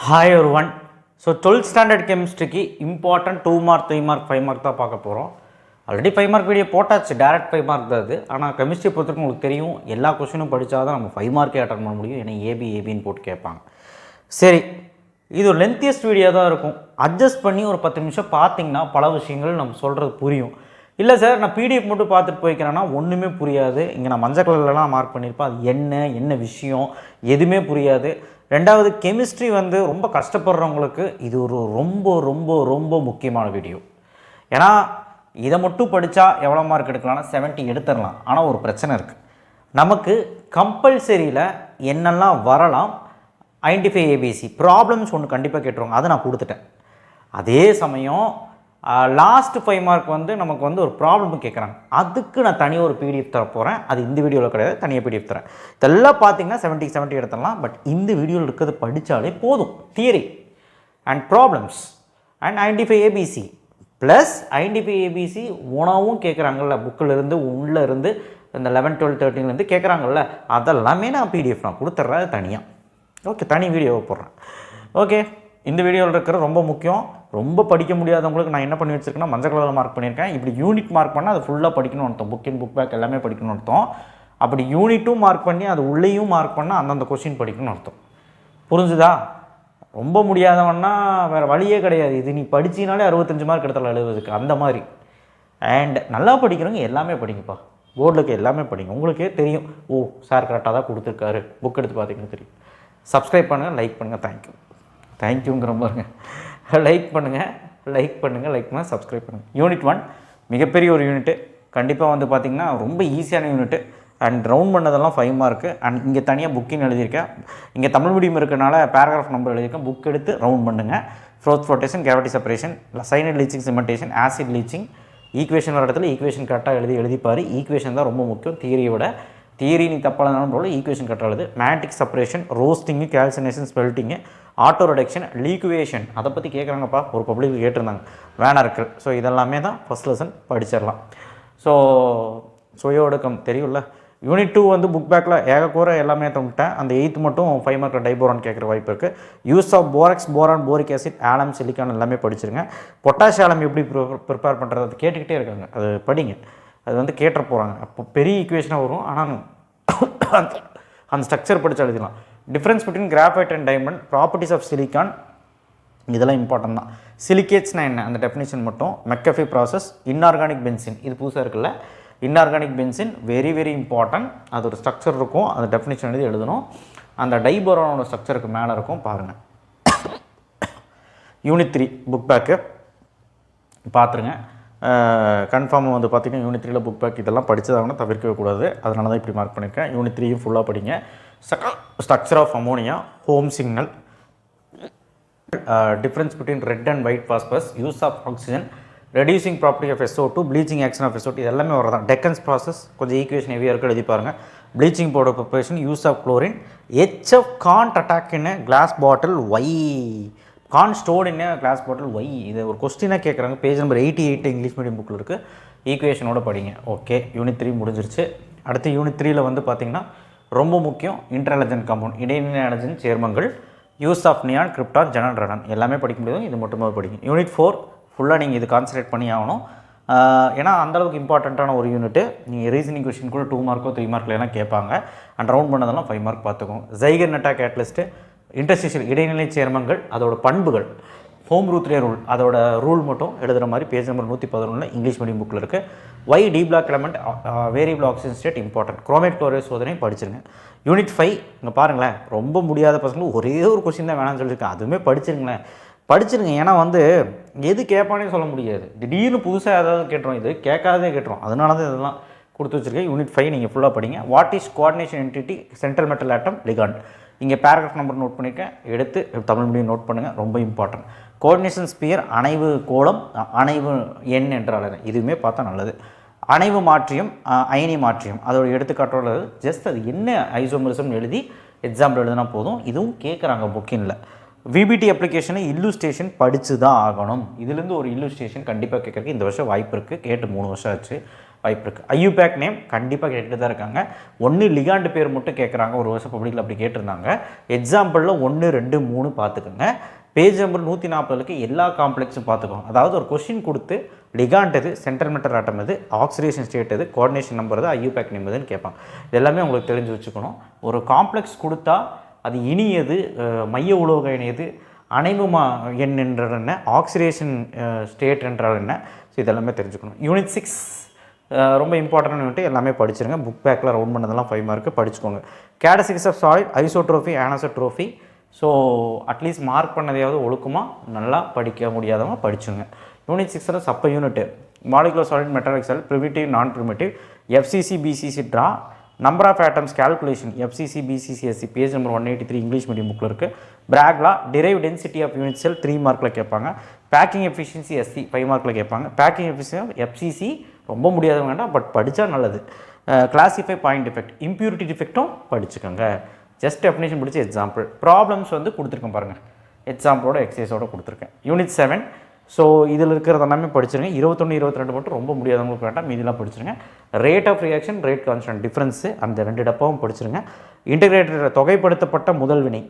Hi everyone. So 12th standard chemistry की important 2 mark 3 mark 5 mark தான் பார்க்க போகிறோம். ஆல்ரெடி 5 மார்க் வீடியோ போட்டாச்சு, டேரக்ட் 5 மார்க் தான் அது. ஆனால் கெமிஸ்ட்ரி பொறுத்தவரைக்கும் உங்களுக்கு தெரியும், எல்லா கொஸ்டினும் படித்தா தான் நம்ம 5 மார்க்கே அட்டன் பண்ண முடியும். ஏன்னா ஏபின்னு போட்டு கேட்பாங்க. சரி, இது ஒரு லென்த்தியஸ்ட் வீடியோ தான் இருக்கும். அட்ஜஸ்ட் பண்ணி ஒரு 10 நிமிஷம் பார்த்தீங்கன்னா பல விஷயங்கள் நம்ம சொல்கிறது புரியும். இல்லை சார், நான் பிடிஎஃப் மட்டும் பார்த்துட்டு போய்க்கிறேன்னா ஒன்றுமே புரியாது. இங்கே நான் மஞ்சள் கலர்லலாம் மார்க் பண்ணியிருப்பேன், அது என்ன விஷயம் எதுவுமே புரியாது. ரெண்டாவது, கெமிஸ்ட்ரி ரொம்ப கஷ்டப்படுறவங்களுக்கு இது ஒரு ரொம்ப ரொம்ப ரொம்ப முக்கியமான வீடியோ. ஏன்னா இதை மட்டும் படித்தா எவ்வளோ மார்க் எடுக்கலாம்னா 70 எடுத்துடலாம். ஆனால் ஒரு பிரச்சனை இருக்குது, நமக்கு கம்பல்சரியில் என்னெல்லாம் வரலாம், ஐடென்டிஃபை ஏபிசி ப்ராப்ளம்ஸ் ஒன்று கண்டிப்பாக கேட்டுருவாங்க, அதை நான் கொடுத்துட்டேன். அதே சமயம் லாஸ்ட் 5 மார்க் நமக்கு ஒரு ப்ராப்ளம் கேட்குறாங்க, அதுக்கு நான் தனியாக ஒரு பிடிஎஃப் தர போகிறேன். அது இந்த வீடியோவில் கிடையாது, தனியாக பிடிஎஃப் தரேன். இதெல்லாம் பார்த்தீங்கன்னா 70 எடுத்துடலாம். பட் இந்த வீடியோவில் இருக்கிறது படித்தாலே போதும். Theory and problems and identify ABC plus identify ABC உணவும் கேட்குறாங்கல்ல, புக்கில் இருந்து உள்ளே இருந்து இந்த 11, 12, 13 கேட்குறாங்கல்ல, அதெல்லாமே நான் பிடிஎஃப் நான் கொடுத்துட்றேன் தனியாக. ஓகே, தனி வீடியோவை போடுறேன். ஓகே, இந்த வீடியோவில் இருக்கிற ரொம்ப முக்கியம். ரொம்ப படிக்க முடியாதவங்களுக்கு நான் என்ன பண்ணி வச்சுருக்கேன்னா மஞ்சள் கலரில் மார்க் பண்ணியிருக்கேன். இப்படி யூனிட் மார்க் பண்ணால் அது ஃபுல்லாக படிக்கணும்னு அர்த்தம். புக் இன் புக் பேக் எல்லாமே படிக்கணும்னு அர்த்தம். அப்படி யூனிட்டும் மார்க் பண்ணி அது உள்ளேயும் மார்க் பண்ணால் அந்தந்த கொஸ்டின் படிக்கணும்னு அர்த்தம். புரிஞ்சுதா? ரொம்ப முடியாதவன்னா வேறு வழியே கிடையாது. இது நீ படிச்சினாலே 65 மார்க் எடுத்தாலும் 70க்கு அந்த மாதிரி. அண்ட் நல்லா படிக்கிறவங்க எல்லாமே படிங்கப்பா, போர்டுக்கு எல்லாமே படிங்க. உங்களுக்கே தெரியும், ஓ சார் கரெக்டாக தான் கொடுத்துருக்காரு, புக் எடுத்து பார்த்தீங்கன்னா தெரியும். சப்ஸ்கிரைப் பண்ணுங்கள், லைக் பண்ணுங்கள். தேங்க்யூங்கிற பாருங்க. லைக் பண்ணுங்கள், சப்ஸ்கிரைப் பண்ணுங்கள். யூனிட் 1 மிகப்பெரிய ஒரு யூனிட்டு. கண்டிப்பாக பார்த்திங்கன்னா ரொம்ப ஈஸியான யூனிட்டு. அண்ட் ரவுண்ட் பண்ணதெல்லாம் 5 மார்க்கு. அண்ட் இங்கே தனியாக புக்கின்னு எழுதியிருக்கேன். இங்கே தமிழ் மீடியம் இருக்கனால பேராகிராஃப் நம்பர் எழுதியிருக்கேன். புக் எடுத்து ரவுண்ட் பண்ணுங்கள். Froth flotation, gravity separation, cyanide leaching, cementation, acid leaching, equation வர இடத்துல ஈக்குவேஷன் கரெக்டாக எழுதிப்பார். ஈக்குவேஷன் தான் ரொம்ப முக்கியம். தியரியோட தியரி நீ தப்பானாலும் போல ஈக்குவேஷன் கரெக்டாக எழுது. மேட்ரிக் separation, roasting, calcination, smelting, auto reduction, liquation அதை பற்றி கேட்குறாங்கப்பா, ஒரு பப்ளிக் கேட்டிருந்தாங்க, வேணா இருக்குது. ஸோ இதெல்லாமே தான் ஃபஸ்ட் லெசன் படிச்சிடலாம். ஸோ சுயோடக்கம் தெரியும்ல. யூனிட் 2 புக் பேக்கில் ஏகக்கூற எல்லாமே தந்துட்டேன். அந்த 8th மட்டும் 5 மார்க்கில் டைபோரான் கேட்குற வாய்ப்பு இருக்குது. Use of borax, boron, boric acid, alum, silicon எல்லாமே படிச்சிருங்க. பொட்டாஷ் ஆலம் எப்படி ப்ரிப்பேர் பண்ணுறது அது கேட்டுக்கிட்டே இருக்காங்க, அது படிங்க. அது கேட்ட போகிறாங்க. அப்போ பெரிய ஈக்குவேஷனாக வரும், ஆனால் அந்த ஸ்ட்ரக்சர் படித்து எழுதிடலாம். Difference between graphite and diamond, properties of silicon, இதெல்லாம் இம்பார்ட்டன்ட் தான். சிலிகேட்ஸ்னால் என்ன, அந்த டெஃபினிஷன் மட்டும். மெக்கஃபி ப்ராசஸ், இன்ஆர்கானிக் பென்சின், இது புதுசாக இருக்குல்ல, inorganic benzene very very important. அது ஒரு ஸ்ட்ரக்சர் இருக்கும், அந்த டெஃபினிஷன் எழுதி எழுதணும். அந்த டைபோரானோட ஸ்ட்ரக்சருக்கு மேலே இருக்கும் பாருங்கள். யூனிட் 3 புக் பேக்கு பார்த்துருங்க. கன்ஃபார்மாக பார்த்திங்கன்னா யூனிட் 3 புக் பேக் இதெல்லாம் படித்ததாகனா தவிர்க்கவே கூடாது. அதனால தான் இப்படி மார்க் பண்ணியிருக்கேன். யூனிட் 3 ஃபுல்லாக படிங்க. Structure of ammonia, home signal, difference between red and white phosphorus, use of oxygen, reducing property of SO2, bleaching action of SO2, இது எல்லாமே வரதான். டெக்கன்ஸ் ப்ராசஸ் கொஞ்சம் ஈக்குவேஷன் ஹெவியாக இருக்குது, எழுதி பாருங்கள். Bleaching powder preparation, use of chlorine, HF can't attack in glass bottle, why can stored in glass bottle, why. இது ஒரு கொஸ்டினாக கேட்குறாங்க. பேஜ் நம்பர் 88 இங்கிலீஷ் மீடியம் புக்கில் இருக்குது. ஈக்குவேஷனோட படிங்க. ஓகே, யூனிட் 3 முடிஞ்சிருச்சு. அடுத்து யூனிட் 3ல் பார்த்திங்கன்னா ரொம்ப முக்கியம், இன்டர்ஹாலஜன் காம்பவுண்ட், இடைநிலையாலஜன் சேர்மங்கள், use of neon, krypton, xenon, radon எல்லாமே படிக்க முடியும். இது மட்டுமே படிங்க. யூனிட் 4 ஃபுல்லாக நீங்கள் இது கான்சன்ட்ரேட் பண்ணி ஆகணும். ஏன்னா அந்தளவுக்கு இம்பார்ட்டண்ட்டான ஒரு யூனிட்டு. நீங்கள் ரீசனிங் கொஸ்டின் கூட 2 மார்க்கோ 3 மார்க்கில் எல்லாம் கேட்பாங்க. அண்ட் ரவுண்ட் பண்ணதெல்லாம் 5 மார்க் பார்த்துக்கோங்க. ஜைகர் நெட்டா கேட்டலிஸ்ட்டு, இன்டர்ஸ்டிஷியல் இடைநிலை சேர்மங்கள், அதோட பண்புகள், ஹோம் ரூத்ரே ரூல், அதோட ரூல் மட்டும் எழுதுகிற மாதிரி பேஜ் நம்பர் 111 இங்கிலீஷ் மீடியம் புக்கில் இருக்குது. Why D block element, variable oxygen state important. Chromate chloride சோதனை படிச்சிருங்க. யூனிட் 5 இங்கே பாருங்களேன், ரொம்ப முடியாத பசங்களுக்கு ஒரே ஒரு கொஸ்டின் தான் வேணாம்னு சொல்லியிருக்கேன், அதுவுமே படிச்சிருங்க. ஏன்னா எது கேட்பானே சொல்ல முடியாது. திடீர்னு புதுசாக ஏதாவது கேட்டுரும், இது கேட்காதே கேட்டுரும். அதனால தான் இதெல்லாம் கொடுத்து வச்சுருக்கேன். யூனிட் 5 நீங்கள் ஃபுல்லாக படிங்க. What is coordination entity, central metal atom, ligand. இங்கே பேராகிராஃப் நம்பர் நோட் பண்ணியிருக்கேன், எடுத்து தமிழ் மீடியம் நோட் பண்ணுங்கள், ரொம்ப இம்பார்ட்டன்ட். கோஆர்டினேஷன் ஸ்பியர், அணைவு கோளம், அணைவு எண் என்றால் இதுவுமே பார்த்தா நல்லது. அணைவு மாற்றியம், அயனி மாற்றியம், அதோட எடுத்துக்காட்டோட ஜஸ்ட் அது என்ன ஐசோமரிசம் எழுதி எக்ஸாம்பிள் எழுதினா போதும். இதுவும் கேட்குறாங்க புக்கின்ல. விபிடி அப்ளிகேஷனை இல்லுஸ்ட்ரேஷன் படித்து தான் ஆகணும். இதுலேருந்து ஒரு இல்லுஸ்ட்ரேஷன் கண்டிப்பாக கேட்குறதுக்கு இந்த வருஷம் வாய்ப்பு இருக்குது. கேட்டு 3 வருஷம் ஆச்சு. வாய்ப்பு இருக்குது. ஐயூபேக் நேம் கண்டிப்பாக கேட்டுட்டு தான் இருக்காங்க. ஒன்று லிகாண்டு பேர் மட்டும் கேட்குறாங்க, ஒரு வருஷம் பப்ளிக்கில் அப்படி கேட்டிருந்தாங்க. எக்ஸாம்பிளில் 1, 2, 3 பார்த்துக்கோங்க. பேஜ் நம்பர் 140க்கு எல்லா காம்ப்ளெக்ஸும் பார்த்துக்கோங்க. அதாவது ஒரு கொஷின் கொடுத்து லிகாண்ட் எது, சென்ட்ரல் மெட்டல் ஆட்டம் எது, ஆக்சிடேஷன் ஸ்டேட் எது, கோஆர்டினேஷன் நம்பர் எது, ஐயூபேக் நேம் எதுன்னு கேட்பாங்க. இது எல்லாமே உங்களுக்கு தெரிஞ்சு வச்சுக்கணும். ஒரு காம்ப்ளெக்ஸ் கொடுத்தா அது இனியது, மைய உலோக இணையது, அணைவுமா எண் என்றால் என்ன, ஆக்சிடேஷன் ஸ்டேட் என்றால் என்ன, ஸோ இதெல்லாமே தெரிஞ்சுக்கணும். யூனிட் 6 ரொம்ப இம்பார்ட்டன்ட் யூனிட், எல்லாமே படிச்சிருங்க. புக் பேக்கில் ரவுண்ட் பண்ணதெல்லாம் 5 மார்க்கு படிச்சுக்கோங்க. Characteristics of solid, isotropy, anisotropy. So at least mark பண்ணதையாவது ஒழுக்கமாக நல்லா படிக்க முடியாதவங்க படிச்சுங்க. யூனிட் 6 சப்ப unit molecular solid metallic cell, primitive non primitive, FCC BCC draw, number of atoms calculation, FCC BCC SC, page number 183 English medium புக்கில் இருக்குது. Bragg's law, derive density of unit cell 3 மார்க்கில் கேட்பாங்க. பேக்கிங் எஃபிஷியன்சி எஸ்சி 5 மார்க்கில் கேட்பாங்க. Packing efficiency FCC ரொம்ப முடியாதவங்க வேண்டாம், but படித்தா நல்லது. கிளாசிஃபை பாயிண்ட் டிஃபெக்ட், இம்ப்யூரிட்டி டிஃபெக்ட்டும் படிச்சுக்கோங்க. ஜஸ்ட் டெஃபினேஷன் பிடிச்சி எக்ஸாம்பிள் ப்ராப்ளம்ஸ் வந்து கொடுத்துருக்கேன் பாருங்கள், எக்ஸாம்பிளோட எக்ஸசைஸோட கொடுத்துருக்கேன். யூனிட் 7. ஸோ இதில் இருக்கிறது எல்லாமே படிச்சிருங்க. 21, 22 மட்டும் ரொம்ப முடியாதவங்களுக்கு வேண்டாம், மீதிலாம் படிச்சிருங்க. Rate of reaction, rate constant difference, அந்த 2 டப்பாவும் படிச்சிருங்க. இன்டகிரேட்டட் தொகைப்படுத்தப்பட்ட முதல் வினை,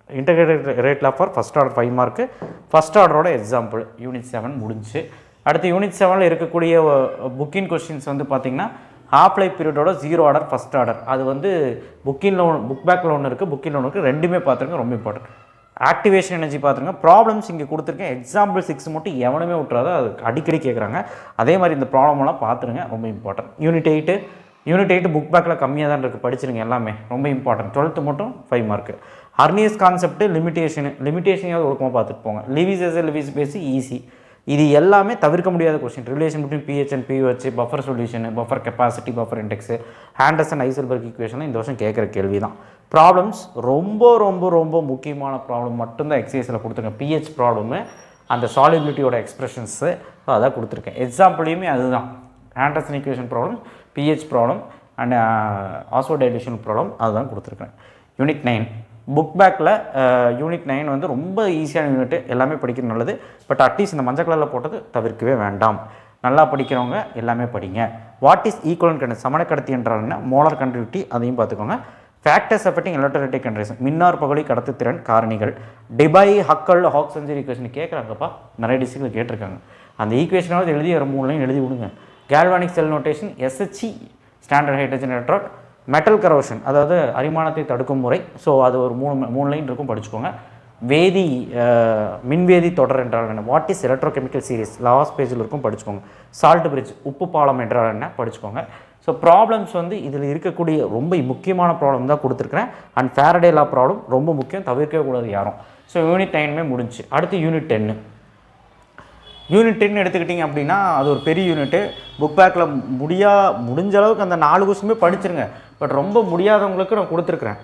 integrated rate of first order 5 mark. First ஆர்டரோட எக்ஸாம்பிள் யூனிட் 7 முடிஞ்சு. அடுத்து யூனிட் 7ல் இருக்கக்கூடிய புக்கின் கொஸ்டின்ஸ் வந்து பார்த்திங்கன்னா ஹாஃப் லைஃப் பீரியடோட 0 ஆர்டர் ஃபஸ்ட் ஆர்டர், அது வந்து புக்கின்ல புக் பேக்கில் ஒன்று இருக்குது, புக்கில் ஒன்று இருக்குது, ரெண்டுமே பார்த்துருங்க, ரொம்ப இம்பார்ட்டன்ட். ஆக்டிவேஷன் எனர்ஜி பார்த்துருங்க. ப்ராப்ளம்ஸ் இங்கே கொடுத்துருக்கேன், எக்ஸாம்பிள் 6 மட்டும் எவனுமே விட்டுறாத, அது அடிக்கடி கேட்குறாங்க. அதே மாதிரி இந்த ப்ராப்ளமெல்லாம் பார்த்துருங்க, ரொம்ப இம்பார்ட்டன்ட். யூனிட் 8 புக் பேக்கில் கம்மியாக தான் இருக்குது, படிச்சிருங்க எல்லாமே, ரொம்ப இம்பார்ட்டன்ட். 12th மட்டும் 5 மார்க்கு. ஹர்னியஸ் கான்செப்ட், லிமிட்டேஷனையாவது ஒழுக்கமாக பார்த்துட்டு போங்க. லிவிஸ் பேசி ஈஸி, இது எல்லாமே தவிர்க்க முடியாத question. Relation between pH and pH, buffer solution, buffer capacity, buffer index, Anderson Eisenberg equation இந்த வருஷம் கேட்குற கேள்வி தான். ப்ராப்ளம்ஸ் ரொம்ப ரொம்ப ரொம்ப முக்கியமான ப்ராப்ளம் மட்டும்தான் எக்ஸசைஸில் கொடுத்துருக்கேன். பிஹெச் ப்ராப்ளமு, அந்த சாலிபிலிட்டியோட எக்ஸ்பிரஷன்ஸு அதான் கொடுத்துருக்கேன். எக்ஸாம்பிளையுமே அதுதான், Henderson equation problem, pH problem and ஆசோடைலேஷன் ப்ராப்ளம் அதுதான் கொடுத்துருக்கேன். யூனிட் 9 புக் பேக்கில் யூனிட் 9 வந்து ரொம்ப ஈஸியான யூனிட், எல்லாமே படிக்கிறது நல்லது. பட் அட்லீஸ்ட் இந்த மஞ்சள் கலரில் போட்டது தவிர்க்கவே வேண்டாம். நல்லா படிக்கிறவங்க எல்லாமே படிங்க. வாட் இஸ் ஈக்குவலன்ட் கண்டக்டன்ஸ், சமண கடத்தி என்றால் என்ன, மோலார் கண்டக்டிவிட்டி அதையும் பார்த்துக்கோங்க. ஃபேக்டர்ஸ் அஃபெக்டிங் எலக்ட்ரோலைட்டிக் கண்டக்டன்ஸ், மின்னார் பகுதி கடத்துத்திறன் காரணிகள். டிபை ஹக்கல் ஹாக்சன்ஜர் ஈக்குவேஷன் கேட்குறாங்கப்பா, நிறைய டிஸ்ட்ரிக்டில் கேட்டிருக்காங்க. அந்த ஈக்குவேஷனாவது எழுதி ஒரு 3 லைன் எழுதி விடுங்க. Galvanic sell notation, SHE standard hydrogen electrode, metal corrosion அதாவது அரிமானத்தை தடுக்கும் முறை, ஸோ அது ஒரு 3 லைன் இருக்கும், படிச்சுக்கோங்க. மின்வேதி தொடர் என்றால் என்ன, what is electrochemical series last பேஜில் இருக்கும், படிச்சுக்கோங்க. சால்ட் பிரிட்ஜ் உப்பு பாலம் என்றால் என்ன, படிச்சுக்கோங்க. ஸோ ப்ராப்ளம்ஸ் வந்து இதில் இருக்கக்கூடிய ரொம்ப முக்கியமான ப்ராப்ளம் தான் கொடுத்துருக்குறேன். அண்ட் ஃபேரடே லா ப்ராப்ளம் ரொம்ப முக்கியம், தவிர்க்கவே கூடாது யாரும். ஸோ யூனிட் 9 முடிஞ்சு. அடுத்து யூனிட் 10. யூனிட் 10 எடுத்துக்கிட்டிங்க அப்படின்னா அது ஒரு பெரிய யூனிட்டு. புக் பேக்கில் முடிஞ்ச அளவுக்கு அந்த 4 கொஸ்டினுமே படிச்சிருங்க. பட் ரொம்ப முடியாதவங்களுக்கு நான் கொடுத்துருக்குறேன்.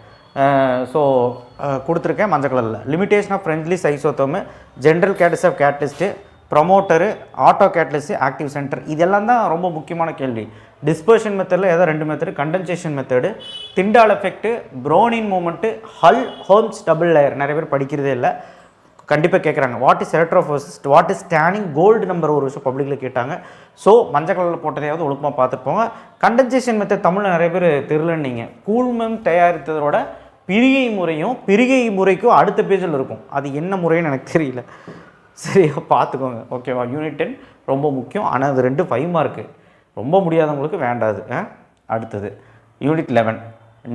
கொடுத்துருக்கேன் மஞ்சள் கலரில். Limitation of Freundlich's isotherm, general கேட்டஸ் of catalyst, promoter, auto catalyst, active centre, இதெல்லாம் தான் ரொம்ப முக்கியமான கேள்வி. டிஸ்பர்ஷன் மெத்தடில் ஏதோ 2 method, condensation method, Tyndall effect, Brownian moment, Helmholtz double layer நிறைய பேர் படிக்கிறதே இல்லை, கண்டிப்பாக கேட்குறாங்க. What is electrophoresis, what is staining, gold number ஒரு விஷயம் பப்ளிக்கில் கேட்டாங்க. ஸோ மஞ்சள் கலரில் போட்டதையாவது ஒழுக்கமாக பார்த்துருப்போங்க. கண்டென்சேஷன் மெத்தட் தமிழில் நிறைய பேர் தெரியலன்னீங்க. கூழ்மம் தயாரித்ததோட பிரிகை முறைக்கும் அடுத்த பேஜில் இருக்கும், அது என்ன முறைன்னு எனக்கு தெரியல, சரியா பார்த்துக்கோங்க, ஓகேவா. யூனிட் 10 ரொம்ப முக்கியம், ஆனால் அது 2 5 மார்க்கு, ரொம்ப முடியாதவங்களுக்கு வேண்டாது. அடுத்தது யூனிட் 11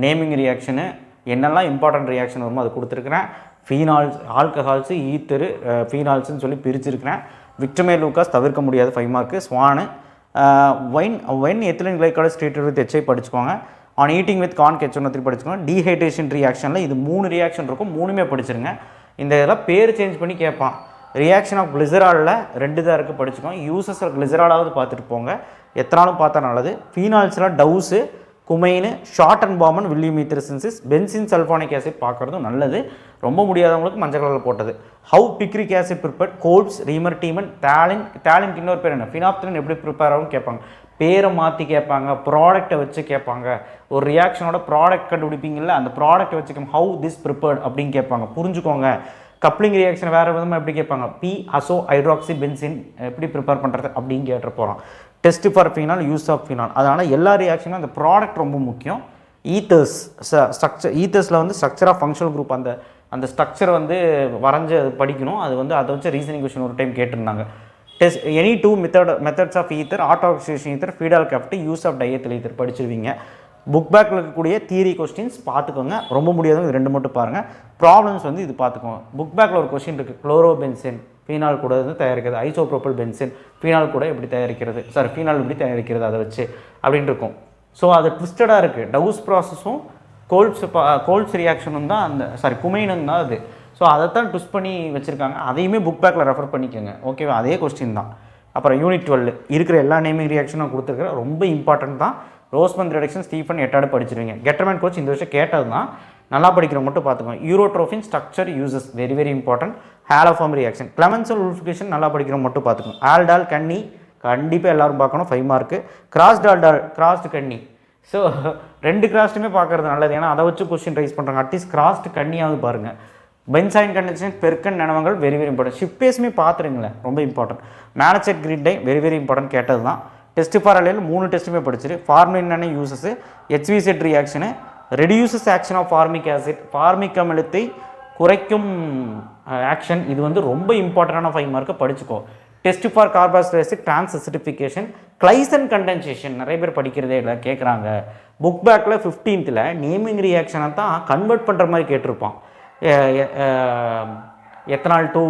நேமிங் ரியாக்ஷனு, என்னெல்லாம் இம்பார்ட்டன்ட் ரியாக்ஷன் வருமோ அது கொடுத்துருக்குறேன். ஃபீனால்ஸ், ஆல்கஹால்ஸு, ஈத்தரு, ஃபீனால்ஸுன்னு சொல்லி பிரிச்சிருக்கிறேன். விக்டமே லூக்காஸ் தவிர்க்க முடியாது 5 மார்க்கு. ஸ்வானு, when ethylene glycol treated with HI படிச்சுக்கோங்க. On heating with conc H1O3 படிச்சுக்கோங்க. டீஹைட்ரேஷன் ரியாக்ஷனில் இது 3 ரியாக்ஷன் இருக்கும், 3மே படிச்சிருங்க. இந்த இதெல்லாம் பேர் சேஞ்ச் பண்ணி கேட்பான். ரியாக்ஷன் ஆஃப் கிளிசராலில் 2 தான் இருக்குது, படிச்சுக்கோங்க. யூசஸ் ஆஃப் கிளிசராலாவது பார்த்துட்டு போங்க, எத்தனாலும் பார்த்தா நல்லது. ஃபீனால்ஸில் Dow's, cumene, Schotten Baumann, Williamson ether synthesis, benzene sulphonic acid பார்க்குறதும் நல்லது. ரொம்ப முடியாதவங்களுக்கு மஞ்சள் கலரில் போட்டது. How picric acid prepare, Kolbe's, Reimer Tiemann, டேலின் இன்னொரு பேர் என்ன, ஃபினாப்திலின் எப்படி ப்ரிப்பேர் ஆகும் கேட்பாங்க. பேரை மாற்றி கேட்பாங்க, ப்ராடக்டை வச்சு கேட்பாங்க. ஒரு ரியாக்ஷனோட ப்ராடக்ட் கண்டுபிடிப்பீங்கள்ல, அந்த ப்ராடக்ட்டை வச்சுக்கோங்க. ஹவு திஸ் ப்ரிப்பேர்ட் அப்படின்னு கேட்பாங்க, புரிஞ்சுக்கோங்க. கப்ளிங் ரியாக்ஷன் வேறு விதமாக எப்படி கேட்பாங்க, பி அசோ ஹைட்ராக்சி பென்சின் எப்படி ப்ரிப்பேர் பண்ணுறது அப்படின்னு கேட்டு போகிறோம். Test for phenol, use of phenol. அதனால் எல்லா ரியாக்ஷனும் அந்த ப்ராடக்ட் ரொம்ப முக்கியம். ஈத்தர்ஸ் ஸ்ட்ரக்சர், ஈத்தர்ஸில் வந்து ஸ்ட்ரக்சர் ஆஃப் ஃபங்க்ஷனல் குரூப் அந்த ஸ்ட்ரக்சர் வந்து வரைஞ்சி அது படிக்கணும். அது வந்து அதை வச்சு ரீசனிங் கொஸ்டின் ஒரு டைம் கேட்டிருந்தாங்க. Test any two methods of ether, auto oxidation ether, ஃபீடால் கேப்ட், யூஸ் ஆஃப் டையத்தில் ஈத்தர் படிச்சிருவீங்க. புக் பேக்கில் இருக்கக்கூடிய தியரி கொஸ்டின்ஸ் பார்த்துக்கோங்க. ரொம்ப முடியாதவங்க இது 2 மட்டும் பாருங்கள். ப்ராப்ளம்ஸ் வந்து இது பார்த்துக்கோங்க. புக் பேக்கில் ஒரு கொஸ்டின் இருக்குது, குளோரோபென்சின் ஃபீனால் கூட வந்து தயாரிக்கிறது, ஐசோப்ரோபல் பென்சின் ஃபீனால் கூட எப்படி தயாரிக்கிறது, ஃபீனால் எப்படி தயாரிக்கிறது அதை வச்சு அப்படின்னு இருக்கும். ஸோ அது ட்விஸ்டடாக இருக்குது. டவுஸ் ப்ராசஸும் கோல்ஸ் ரியாக்ஷனும் தான் குமைனும் தான் அது. ஸோ அதைத்தான் ட்விஸ்ட் பண்ணி வச்சுருக்காங்க. அதையுமே புக் பேக்கில் ரெஃபர் பண்ணிக்கோங்க. ஓகேவா, அதே கொஸ்டின் தான். அப்புறம் யூனிட் 12 இருக்கிற எல்லா நேமிங் ரியாக்ஷனும் கொடுத்துருக்குறேன். ரொம்ப இம்பார்ட்டன்ட் தான். ரோஸ்மந்த் ரிடக்ஷன், ஸ்டீஃபன் எட்டாடு படிச்சிருவீங்க. கெட்டர்மேன் கோச் இந்த வருஷம் கேட்டது தான், நல்லா படிக்கிறவங்க மட்டும் பார்த்துக்கோங்க. Urotropine structure uses very very important. Haloform reaction, Clemmensen உல்ஃபிகேஷன் நல்லா படிக்கிறவங்க மட்டும் பார்த்துக்கோங்க. ஆல்டால் கன்னி கண்டிப்பாக எல்லோரும் பார்க்கணும், 5 மார்க்கு. Crossed Cannizzaro. ஸோ 2 கிராஸ்ட்டுமே பார்க்குறது நல்லது, ஏன்னா அதை வச்சு கொஸ்டின் ரைஸ் பண்ணுறாங்க. அட்லீஸ்ட் கிராஸ்டு கன்னியாவது பாருங்கள். பென்சைன் கண்டென்சேஷன், பெர்கன் நினைவங்கள் வெரி வெரி இம்பார்ட்டன்ட். ஷிப்பேஸுமே பார்த்துருங்களேன், ரொம்ப important. Malachite green dye very very important, கேட்டது தான். டெஸ்ட் ஃபார் அலையில் 3 டெஸ்ட்டுமே படிச்சிரு. ஃபார்மின் யூசஸ், HV-செட் reaction, reduces action of formic acid, formic அமிலத்தை குறைக்கும் ஆக்ஷன். இது வந்து ரொம்ப இம்பார்ட்டண்டான 5 மார்க்கை படிச்சுக்கோ. டெஸ்ட் ஃபார் கார்பாக்சிலேசிக் டிரான்ஸ்அசிட்டிஃபிகேஷன், கிளைசன் கண்டென்சேஷன் நிறைய பேர் படிக்கிறதே இல்லை, கேட்குறாங்க. புக் பேக்கில் 15th நேமிங் ரியாக்ஷனை தான் கன்வெர்ட் பண்ணுற மாதிரி கேட்டிருப்பான். எத்தனால் டு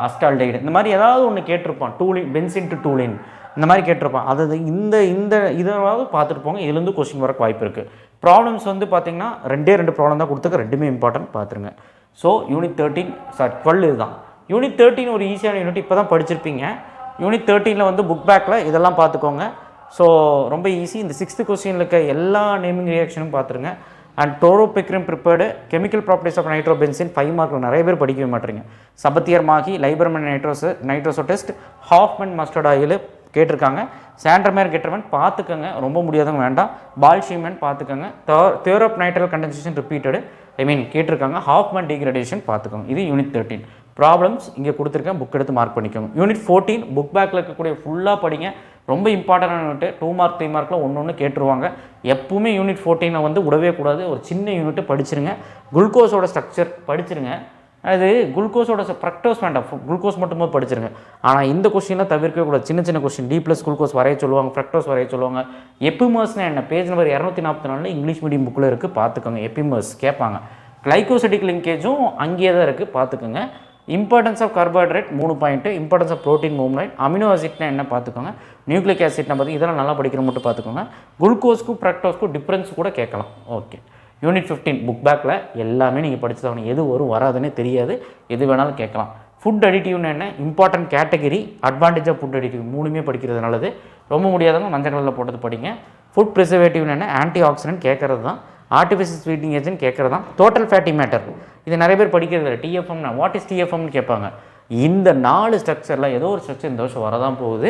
அஸ்டால்டைடு இந்த மாதிரி ஏதாவது ஒன்று கேட்டிருப்பான். டூலின், பென்சின் டு டூலின் இந்த மாதிரி கேட்டிருப்பான். அது இந்த இதாவது பார்த்துட்டு போங்க. இதுலேருந்து கொஸ்டின் வரக்கு வாய்ப்பு இருக்குது. ப்ராப்ளம்ஸ் வந்து பார்த்திங்கன்னா 2 ப்ராப்ளம் தான் கொடுத்துருக்க, 2மே இம்பார்ட்டன்ட் பார்த்துருங்க. ஸோ யூனிட் 12 இதுதான். யூனிட் 13 ஒரு ஈஸியான யூனிட், இப்போ தான் படிச்சிருப்பீங்க. யூனிட் 13 வந்து புக் பேக்கில் இதெல்லாம் பார்த்துக்கோங்க. ஸோ ரொம்ப ஈஸி. இந்த 6th கொஸ்டினில் இருக்க எல்லா நேமிங் ரியாக்ஷனும் பார்த்துருங்க. அண்ட் டோரோபிக்ரிம் prepared, chemical properties of nitrobenzene 5 மார்க்கில் நிறைய பேர் படிக்கவே மாட்டேறீங்க. சபத்தியர் மாகி, Liebermann nitroso test, Hoffmann mustard oil கேட்டிருக்காங்க. சாண்ட்ரமேர் கெட்டர்மன் பார்த்துக்கோங்க, ரொம்ப முடியாதவங்க வேண்டாம். பால்ஷீமன் பார்த்துக்கோங்க. தியோரப் நைட்ரல் கண்டென்சேஷன் ரிப்பீட்டடு கேட்டிருக்காங்க. ஹாஃப்மன் டிகிரடேஷன் பார்த்துக்கோங்க. இது யூனிட் 13 ப்ராப்ளம்ஸ் இங்கே கொடுத்துருக்கேன். புக் எடுத்து மார்க் பண்ணிக்கோங்க. யூனிட் 14 புக் பேக்கில் இருக்கக்கூடிய ஃபுல்லாக படிங்க. ரொம்ப இம்பார்ட்டண்டான யூனிட். 2 மார்க் 3 மார்க்கில் ஒன்று கேட்டுருவாங்க. எப்பவுமே யூனிட் 14 வந்து விடவே கூடாது. ஒரு சின்ன யூனிட்டு படிச்சிருங்க. குளுக்கோஸோட ஸ்ட்ரக்சர் படிச்சிருங்க. அது குளுக்கோஸோட ஃப்ரக்டோஸ் வேண்டாம், குளுக்கோஸ் மட்டுமே படிச்சிருங்க. ஆனால் இந்த கொஸ்டின்லாம் தவிர்க்கவே கூடாது. சின்ன கொஸ்டின் D+ குளுக்கோஸ் வரைய சொல்லுவாங்க, ஃப்ரக்டோஸ் வரைய சொல்லுவாங்க. எபிமர்ஸ்னால் என்ன, பேஜ் நம்பர் 244 இங்கிலீஷ் மீடியம் புக்கில் இருக்குது, பார்த்துக்கோங்க. எபிமர்ஸ் கேட்பாங்க. கிளைகோசிட்டிக் லிங்கேஜும் அங்கேயே தான் இருக்குது, பார்த்துக்கோங்க. Importance of carbohydrate 3 point, importance of protein movement, amino ஆசிட்னா என்ன பார்த்துக்கோங்க. நியூக்ளிக் ஆசிட்னா பார்த்து இதெல்லாம் நல்லா படிக்கிற மட்டும் பார்த்துக்கோங்க. குளுக்கோஸ்க்கும் ஃப்ரக்டோஸ்க்கும் டிஃப்ரென்ஸ் கூட கேட்கலாம். ஓகே. யூனிட் 15 புக் பேக்கில் எல்லாமே நீங்கள் படித்து தான் எது வரும் வராதுன்னே தெரியாது, எது வேணாலும் கேட்கலாம். ஃபுட் அடிட்டிவ்னு என்ன, important category, advantage of food additive 3மே படிக்கிறது நல்லது. ரொம்ப முடியாதவங்க மஞ்சள் கலரில் போட்டது படிங்க. ஃபுட் ப்ரிசர்வேட்டிவ்னு என்ன, ஆன்டி ஆக்சிடென்ட் கேட்குறது தான். ஆர்டிஃபிஷியல் ஸ்வீட்டிங் ஏஜென்ட் கேட்குறது தான். டோட்டல் ஃபேட்டி மேட்டர் இது நிறைய பேர் படிக்கிறது இல்லை. TFMனா வாட் இஸ் TFMனு கேட்பாங்க. இந்த 4 ஸ்ட்ரக்சரில் ஏதோ ஒரு ஸ்ட்ரக்சர் இந்த வருஷம் வரதான் போகுது.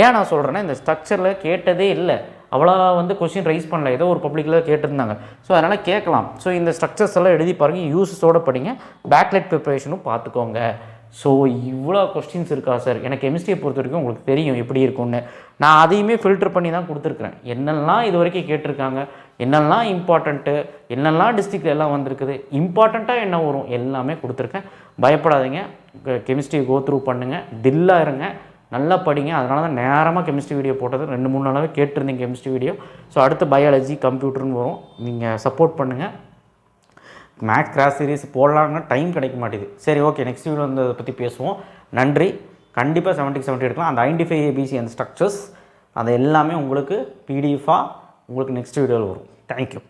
ஏன் நான் சொல்கிறேன்னா, இந்த ஸ்ட்ரக்சரில் கேட்டதே இல்லை, அவ்வளோ வந்து கொஸ்டின் ரைஸ் பண்ணல, ஏதோ ஒரு பப்ளிக்கில் கேட்டிருந்தாங்க. ஸோ அதனால் கேட்கலாம். ஸோ இந்த ஸ்ட்ரக்சர்ஸ் எல்லாம் எழுதி பாருங்கள், யூஸஸோடு படிங்க. பேக்லைட் ப்ரிப்பரேஷனும் பார்த்துக்கோங்க. ஸோ இவ்வளோ கொஸ்டின்ஸ் இருக்கா சார், எனக்கு கெமிஸ்ட்ரியை பொறுத்த வரைக்கும் உங்களுக்கு தெரியும் எப்படி இருக்கும்னு. நான் அதையுமே ஃபில்டர் பண்ணி தான் கொடுத்துருக்குறேன். என்னெல்லாம் இது வரைக்கும் கேட்டிருக்காங்க, என்னெல்லாம் இம்பார்ட்டண்ட்டு, என்னெல்லாம் டிஸ்ட்ரிக்டில் எல்லாம் வந்திருக்குது, இம்பார்ட்டண்ட்டாக என்ன வரும் எல்லாமே கொடுத்துருக்கேன். பயப்படாதீங்க, கெமிஸ்ட்ரி கோத்ரூ பண்ணுங்கள், டில்லாக இருங்க, நல்லா படிங்க. அதனால தான் நேரமாக கெமிஸ்ட்ரி வீடியோ போட்டது. 2-3 நாளாகவே கேட்டிருந்தீங்க கெமிஸ்ட்ரி வீடியோ. ஸோ அடுத்து பயாலஜி கம்ப்யூட்டர்னு வரும், நீங்கள் சப்போர்ட் பண்ணுங்கள். மேக்ஸ் கிராஸ் சீரிஸ் போடலான்னு டைம் கிடைக்க மாட்டேது. சரி, ஓகே, நெக்ஸ்ட் வீடியோ வந்து அதை பற்றி பேசுவோம். நன்றி. கண்டிப்பாக 70 எடுக்கலாம். அந்த ஐடென்டிஃபை ABC அந்த ஸ்ட்ரக்சர்ஸ் அது எல்லாமே உங்களுக்கு PDF உங்களுக்கு நெக்ஸ்ட் வீடியோவில் வரும். தேங்க்யூ.